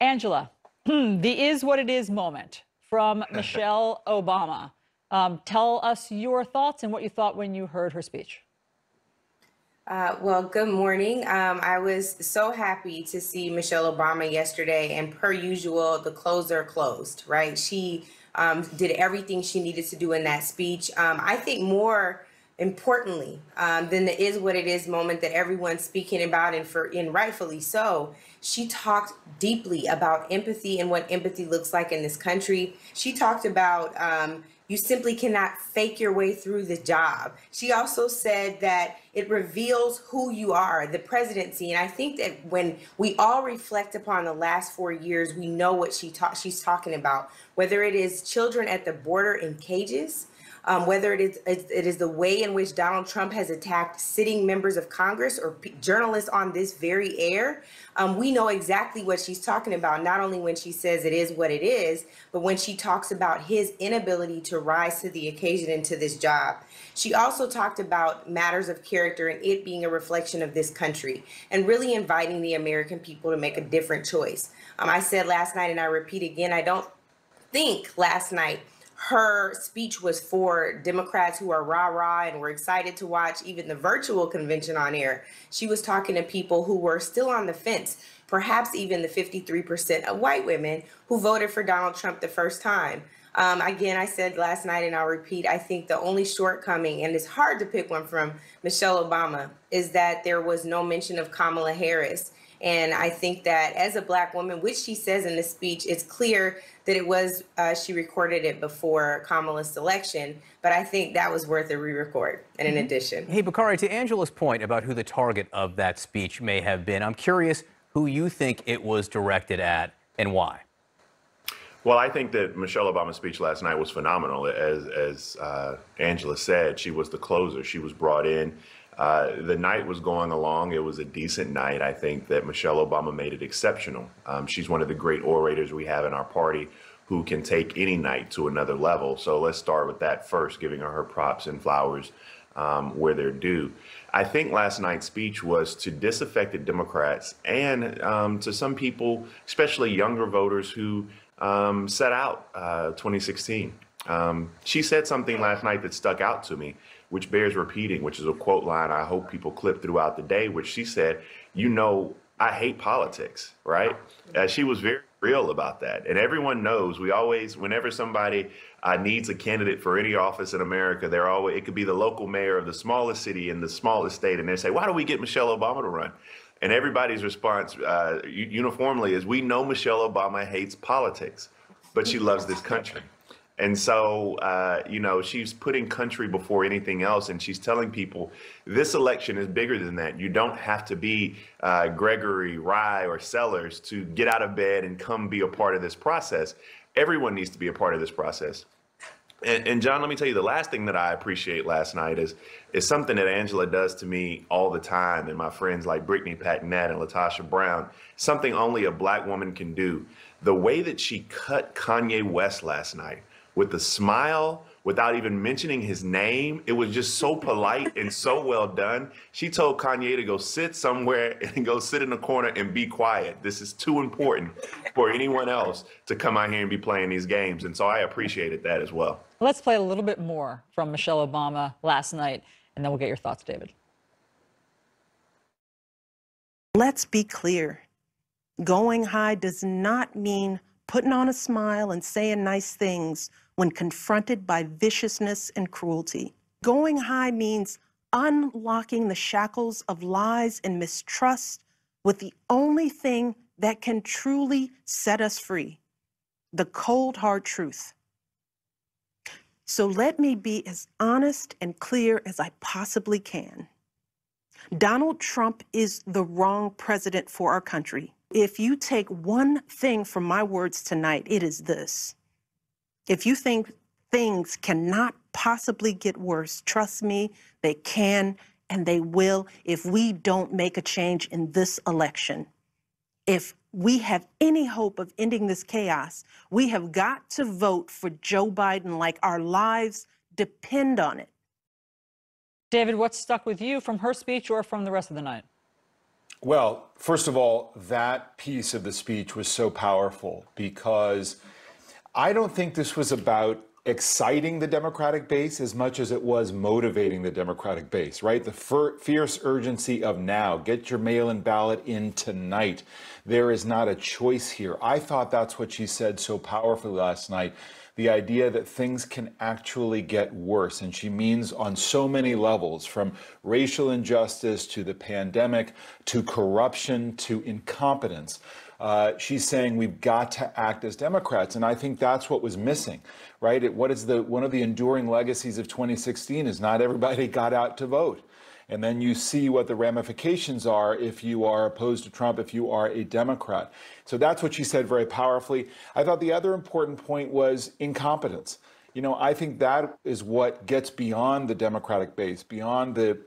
Angela, the is what it is moment from Michelle Obama. Tell us your thoughts and what you thought when you heard her speech. Well, good morning. I was so happy to see Michelle Obama yesterday, and per usual, the closer closed, right? She did everything she needed to do in that speech. I think more importantly than the is what it is moment that everyone's speaking about, and rightfully so, she talked deeply about empathy and what empathy looks like in this country. She talked about you simply cannot fake your way through the job. She also said that it reveals who you are, the presidency. And I think that when we all reflect upon the last 4 years, we know what she's talking about, whether it is children at the border in cages, whether it is the way in which Donald Trump has attacked sitting members of Congress or journalists on this very air. We know exactly what she's talking about, not only when she says it is what it is, but when she talks about his inability to rise to the occasion and to this job. She also talked about matters of character and it being a reflection of this country and really inviting the American people to make a different choice. I said last night, and I repeat again, I don't think last night her speech was for Democrats who are rah-rah and were excited to watch even the virtual convention on air. She was talking to people who were still on the fence, perhaps even the 53% of white women who voted for Donald Trump the first time. Again, I said last night, and I'll repeat, I think the only shortcoming, and it's hard to pick one from Michelle Obama, is that there was no mention of Kamala Harris. And I think that as a Black woman, which she says in the speech, it's clear that it was, she recorded it before Kamala's selection, but I think that was worth a re-record and an addition. Hey, Bakari, to Angela's point about who the target of that speech may have been, I'm curious who you think it was directed at and why. Well, I think that Michelle Obama's speech last night was phenomenal. As Angela said, she was the closer. She was brought in. The night was going along. It was a decent night. I think that Michelle Obama made it exceptional. She's one of the great orators we have in our party who can take any night to another level. So let's start with that first, giving her props and flowers where they're due. I think last night's speech was to disaffected Democrats and to some people, especially younger voters who set out 2016. She said something last night that stuck out to me, which bears repeating, which is a quote line I hope people clip throughout the day, which she said, you know, I hate politics, right? She was very real about that. And everyone knows we always, whenever somebody needs a candidate for any office in America, it could be the local mayor of the smallest city in the smallest state. And they say, why don't we get Michelle Obama to run? And everybody's response uniformly is, we know Michelle Obama hates politics, but she loves this country. And so, you know, she's putting country before anything else. And she's telling people this election is bigger than that. You don't have to be Gregory, Rye, or Sellers to get out of bed and come be a part of this process. Everyone needs to be a part of this process. And John, let me tell you, the last thing that I appreciate last night is something that Angela does to me all the time, and my friends like Brittany Patnett and Latasha Brown, something only a Black woman can do. The way that she cut Kanye West last night, with a smile, without even mentioning his name. It was just so polite and so well done. She told Kanye to go sit somewhere and go sit in a corner and be quiet. This is too important for anyone else to come out here and be playing these games. And so I appreciated that as well. Let's play a little bit more from Michelle Obama last night, and then we'll get your thoughts, David. Let's be clear. Going high does not mean putting on a smile and saying nice things when confronted by viciousness and cruelty. Going high means unlocking the shackles of lies and mistrust with the only thing that can truly set us free, the cold, hard truth. So let me be as honest and clear as I possibly can. Donald Trump is the wrong president for our country. If you take one thing from my words tonight, it is this. If you think things cannot possibly get worse, trust me, they can and they will if we don't make a change in this election. If we have any hope of ending this chaos, we have got to vote for Joe Biden like our lives depend on it. David, what stuck with you from her speech or from the rest of the night? Well, first of all, that piece of the speech was so powerful because I don't think this was about exciting the Democratic base as much as it was motivating the Democratic base, right? The fierce urgency of now, get your mail-in ballot in tonight. There is not a choice here. I thought that's what she said so powerfully last night. The idea that things can actually get worse. And she means on so many levels, from racial injustice to the pandemic, to corruption, to incompetence. She's saying we've got to act as Democrats. And I think that's what was missing, right? One of the enduring legacies of 2016 is not everybody got out to vote. And then you see what the ramifications are if you are opposed to Trump, if you are a Democrat. So that's what she said very powerfully. I thought the other important point was incompetence. You know, I think that is what gets beyond the Democratic base, beyond the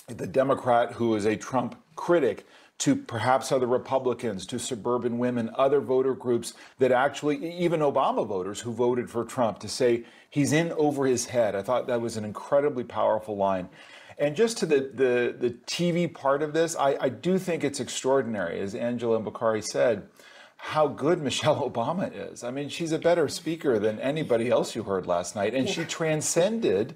Democrat who is a Trump critic, to perhaps other Republicans, to suburban women, other voter groups that actually, even Obama voters who voted for Trump, to say he's in over his head. I thought that was an incredibly powerful line. And just to the TV part of this, I do think it's extraordinary, as Angela and Bakari said, how good Michelle Obama is. I mean, she's a better speaker than anybody else you heard last night, and she transcended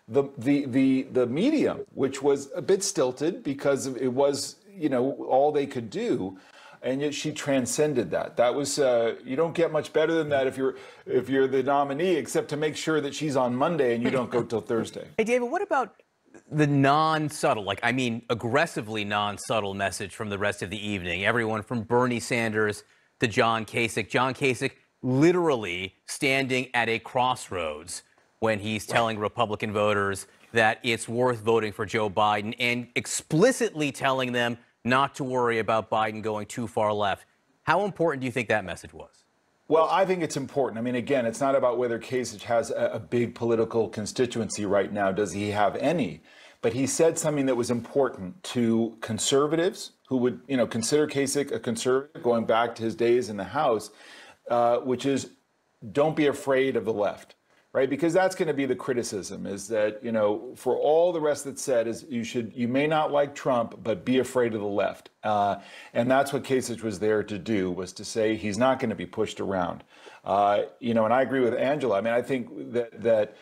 the medium, which was a bit stilted because it was, you know, all they could do. And yet she transcended that. That was you don't get much better than that if you're the nominee, except to make sure that she's on Monday and you don't go till Thursday. Hey, David, what about the non-subtle, like, I mean, aggressively non-subtle message from the rest of the evening? Everyone from Bernie Sanders to John Kasich. John Kasich literally standing at a crossroads when he's telling Republican voters that it's worth voting for Joe Biden and explicitly telling them not to worry about Biden going too far left. How important do you think that message was? Well, I think it's important. I mean, again, it's not about whether Kasich has a big political constituency right now. Does he have any? But he said something that was important to conservatives who would, you know, consider Kasich a conservative going back to his days in the House, which is don't be afraid of the left. Right, because that's going to be the criticism, is that, you know, for all the rest that's said is you may not like Trump, but be afraid of the left. And that's what Kasich was there to do, was to say he's not going to be pushed around. You know, and I agree with Angela. I mean, I think that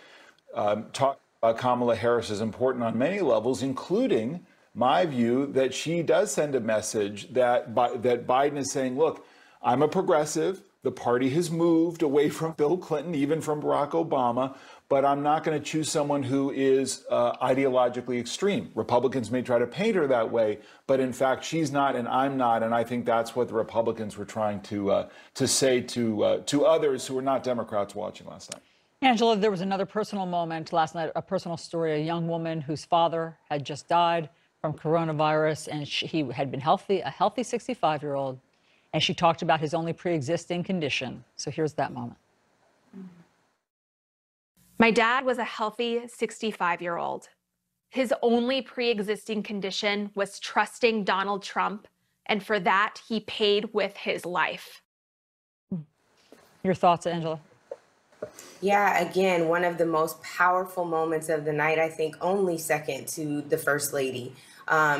talk about Kamala Harris is important on many levels, including my view that she does send a message that Biden is saying, look, I'm a progressive. The party has moved away from Bill Clinton, even from Barack Obama, but I'm not going to choose someone who is ideologically extreme. Republicans may try to paint her that way, but in fact, she's not and I'm not. And I think that's what the Republicans were trying to say to others who were not Democrats watching last night. Angela, there was another personal moment last night, a personal story, a young woman whose father had just died from coronavirus, and he had been healthy, a healthy 65-year-old. And she talked about his only pre-existing condition. So here's that moment. My dad was a healthy 65-year-old. His only pre-existing condition was trusting Donald Trump, and for that, he paid with his life. Your thoughts, Angela? Yeah, again, one of the most powerful moments of the night, I think only second to the First Lady.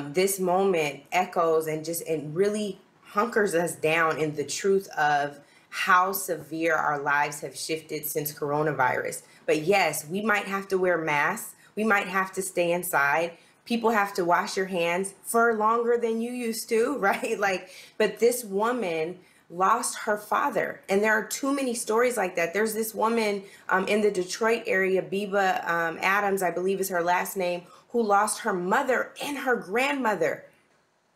This moment echoes and really hunkers us down in the truth of how severe our lives have shifted since coronavirus. But yes, we might have to wear masks. We might have to stay inside. People have to wash your hands for longer than you used to, right? But this woman lost her father. And there are too many stories like that. There's this woman in the Detroit area, Biba Adams, I believe is her last name, who lost her mother and her grandmother,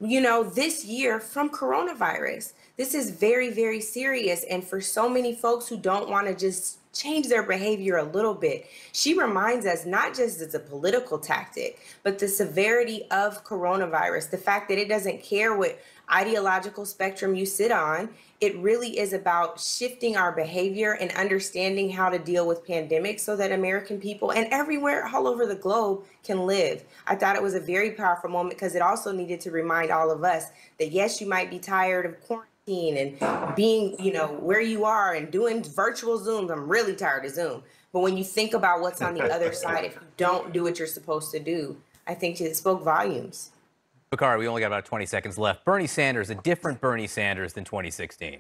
you know, this year from coronavirus. This is very, very serious. And for so many folks who don't want to just change their behavior a little bit, she reminds us not just as a political tactic, but the severity of coronavirus, the fact that it doesn't care what ideological spectrum you sit on. It really is about shifting our behavior and understanding how to deal with pandemics so that American people and everywhere all over the globe can live. I thought it was a very powerful moment because it also needed to remind all of us that, yes, you might be tired of quarantine and being, you know, where you are and doing virtual Zooms. I'm really tired of Zoom. But when you think about what's on the other side, if you don't do what you're supposed to do, I think it spoke volumes. Bakari, we only got about 20 seconds left. Bernie Sanders, a different Bernie Sanders than 2016.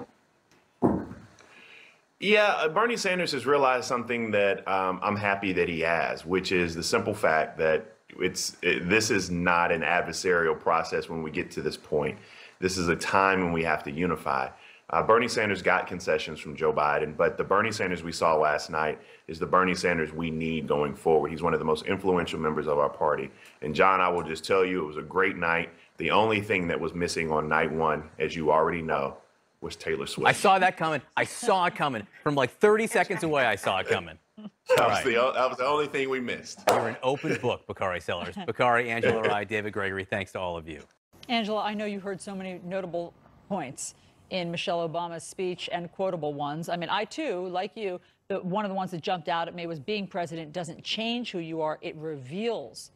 Yeah, Bernie Sanders has realized something that I'm happy that he has, which is the simple fact that this is not an adversarial process when we get to this point. This is a time when we have to unify. Bernie Sanders got concessions from Joe Biden, but the Bernie Sanders we saw last night is the Bernie Sanders we need going forward. He's one of the most influential members of our party. And John, I will just tell you, it was a great night. The only thing that was missing on night one, as you already know, was Taylor Swift. I saw that coming. I saw it coming. From like 30 seconds away, I saw it coming. That was the only thing we missed. You're an open book, Bakari Sellers. Bakari, Angela Rye, David Gregory, thanks to all of you. Angela, I know you heard so many notable points in Michelle Obama's speech and quotable ones. I mean, I too, like you, one of the ones that jumped out at me was being president doesn't change who you are, it reveals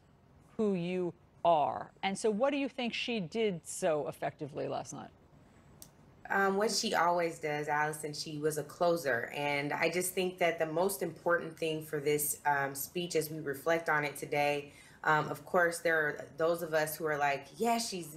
who you are. And so what do you think she did so effectively last night? What she always does, Allison, she was a closer. And I just think that the most important thing for this speech as we reflect on it today, of course, there are those of us who are like, yeah, she's,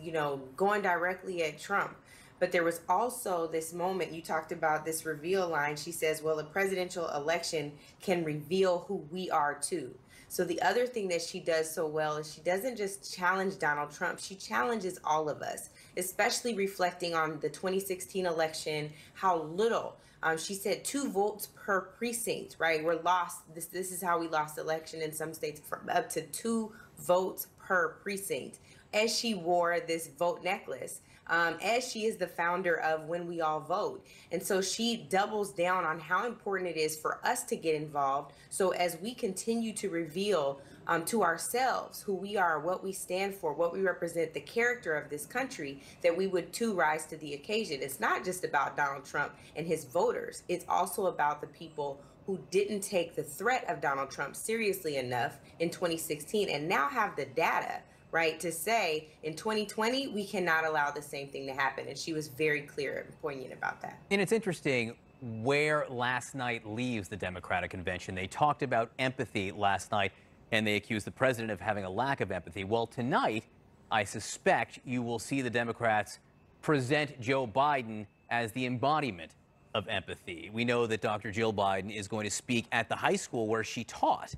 going directly at Trump. But there was also this moment, you talked about this reveal line. She says, well, the presidential election can reveal who we are too. So the other thing that she does so well is she doesn't just challenge Donald Trump, she challenges all of us, especially reflecting on the 2016 election, how little. She said 2 votes per precinct, right? We're lost. This is how we lost election in some states, from up to 2 votes per precinct. As she wore this vote necklace, as she is the founder of When We All Vote. And so she doubles down on how important it is for us to get involved. So as we continue to reveal to ourselves who we are, what we stand for, what we represent, the character of this country, that we would too rise to the occasion. It's not just about Donald Trump and his voters. It's also about the people who didn't take the threat of Donald Trump seriously enough in 2016 and now have the data, right, to say in 2020, we cannot allow the same thing to happen. And she was very clear and poignant about that. And it's interesting where last night leaves the Democratic convention. They talked about empathy last night, and they accused the president of having a lack of empathy. Well, tonight, I suspect you will see the Democrats present Joe Biden as the embodiment of empathy. We know that Dr. Jill Biden is going to speak at the high school where she taught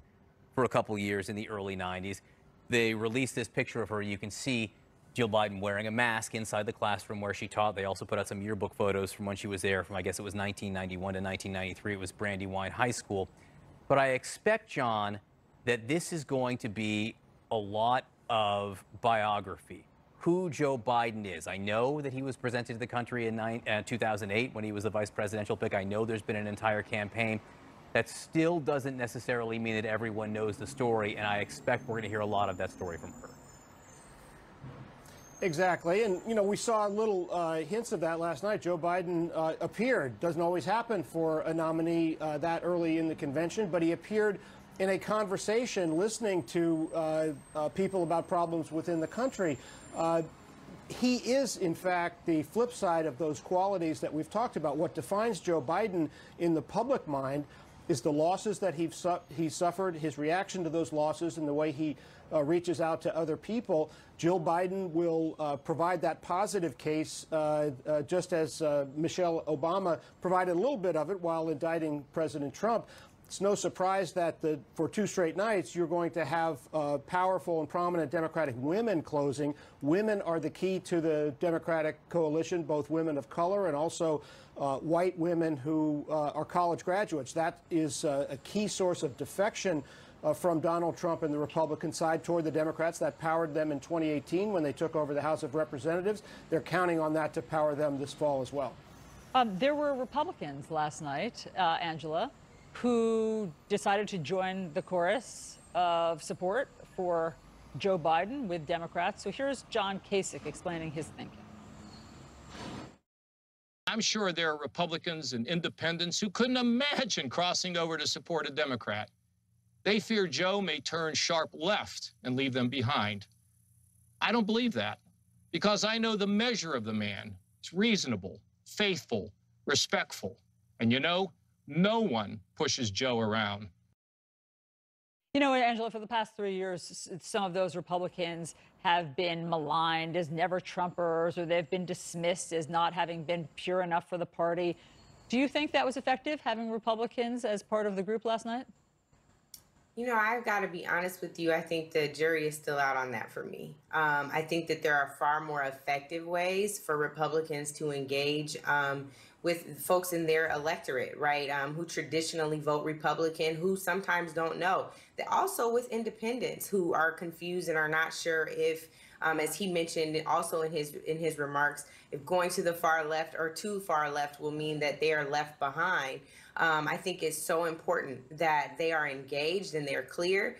for a couple years in the early 90s. They released this picture of her. You can see Jill Biden wearing a mask inside the classroom where she taught. They also put out some yearbook photos from when she was there from, I guess it was 1991 to 1993. It was Brandywine High School. But I expect, John, that this is going to be a lot of biography. Who Joe Biden is. I know that he was presented to the country in 2008 when he was the vice presidential pick. I know there's been an entire campaign. That still doesn't necessarily mean that everyone knows the story, and I expect we're going to hear a lot of that story from her. Exactly, and we saw little hints of that last night. Joe Biden appeared. Doesn't always happen for a nominee that early in the convention, but he appeared in a conversation listening to people about problems within the country. He is, in fact, the flip side of those qualities that we've talked about. What defines Joe Biden in the public mind is the losses that he suffered, his reaction to those losses, and the way he reaches out to other people. Jill Biden will provide that positive case, just as Michelle Obama provided a little bit of it while indicting President Trump. It's no surprise that for 2 straight nights, you're going to have powerful and prominent Democratic women closing. Women are the key to the Democratic coalition, both women of color and also white women who are college graduates. That is a key source of defection from Donald Trump and the Republican side toward the Democrats. That powered them in 2018 when they took over the House of Representatives. They're counting on that to power them this fall as well. There were Republicans last night, Angela, who decided to join the chorus of support for Joe Biden with Democrats. So here's John Kasich explaining his thinking. I'm sure there are Republicans and independents who couldn't imagine crossing over to support a Democrat. They fear Joe may turn sharp left and leave them behind. I don't believe that, because I know the measure of the man. It's reasonable, faithful, respectful. And no one pushes Joe around. You know, Angela, for the past 3 years, some of those Republicans have been maligned as never Trumpers, or they've been dismissed as not having been pure enough for the party. Do you think that was effective, having Republicans as part of the group last night? You know, I've got to be honest with you. I think the jury is still out on that for me. I think that there are far more effective ways for Republicans to engage with folks in their electorate, right? Who traditionally vote Republican, who sometimes don't know. Also with independents who are confused and are not sure if, as he mentioned also in his remarks, if going to the far left or too far left will mean that they are left behind. I think it's so important that they are engaged and they're clear.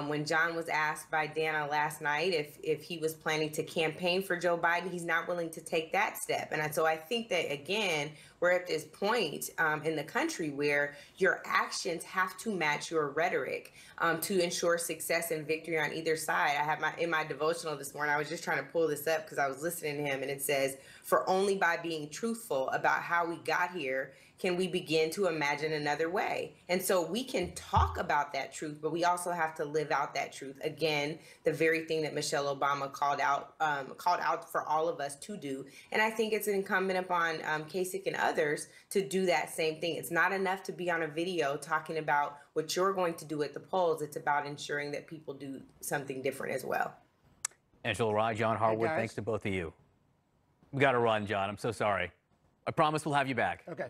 When John was asked by Dana last night if he was planning to campaign for Joe Biden, he's not willing to take that step. And so I think that, again, we're at this point in the country where your actions have to match your rhetoric to ensure success and victory on either side. I have in my devotional this morning, I was just trying to pull this up because I was listening to him, and it says, "For only by being truthful about how we got here can we begin to imagine another way." And so we can talk about that truth, but we also have to live out that truth. Again, the very thing that Michelle Obama called out for all of us to do. And I think it's incumbent upon Kasich and others to do that same thing. It's not enough to be on a video talking about what you're going to do at the polls. It's about ensuring that people do something different as well. Angela Rye, John Harwood, Hey, thanks to both of you. We got to run, John. I'm so sorry. I promise we'll have you back. Okay.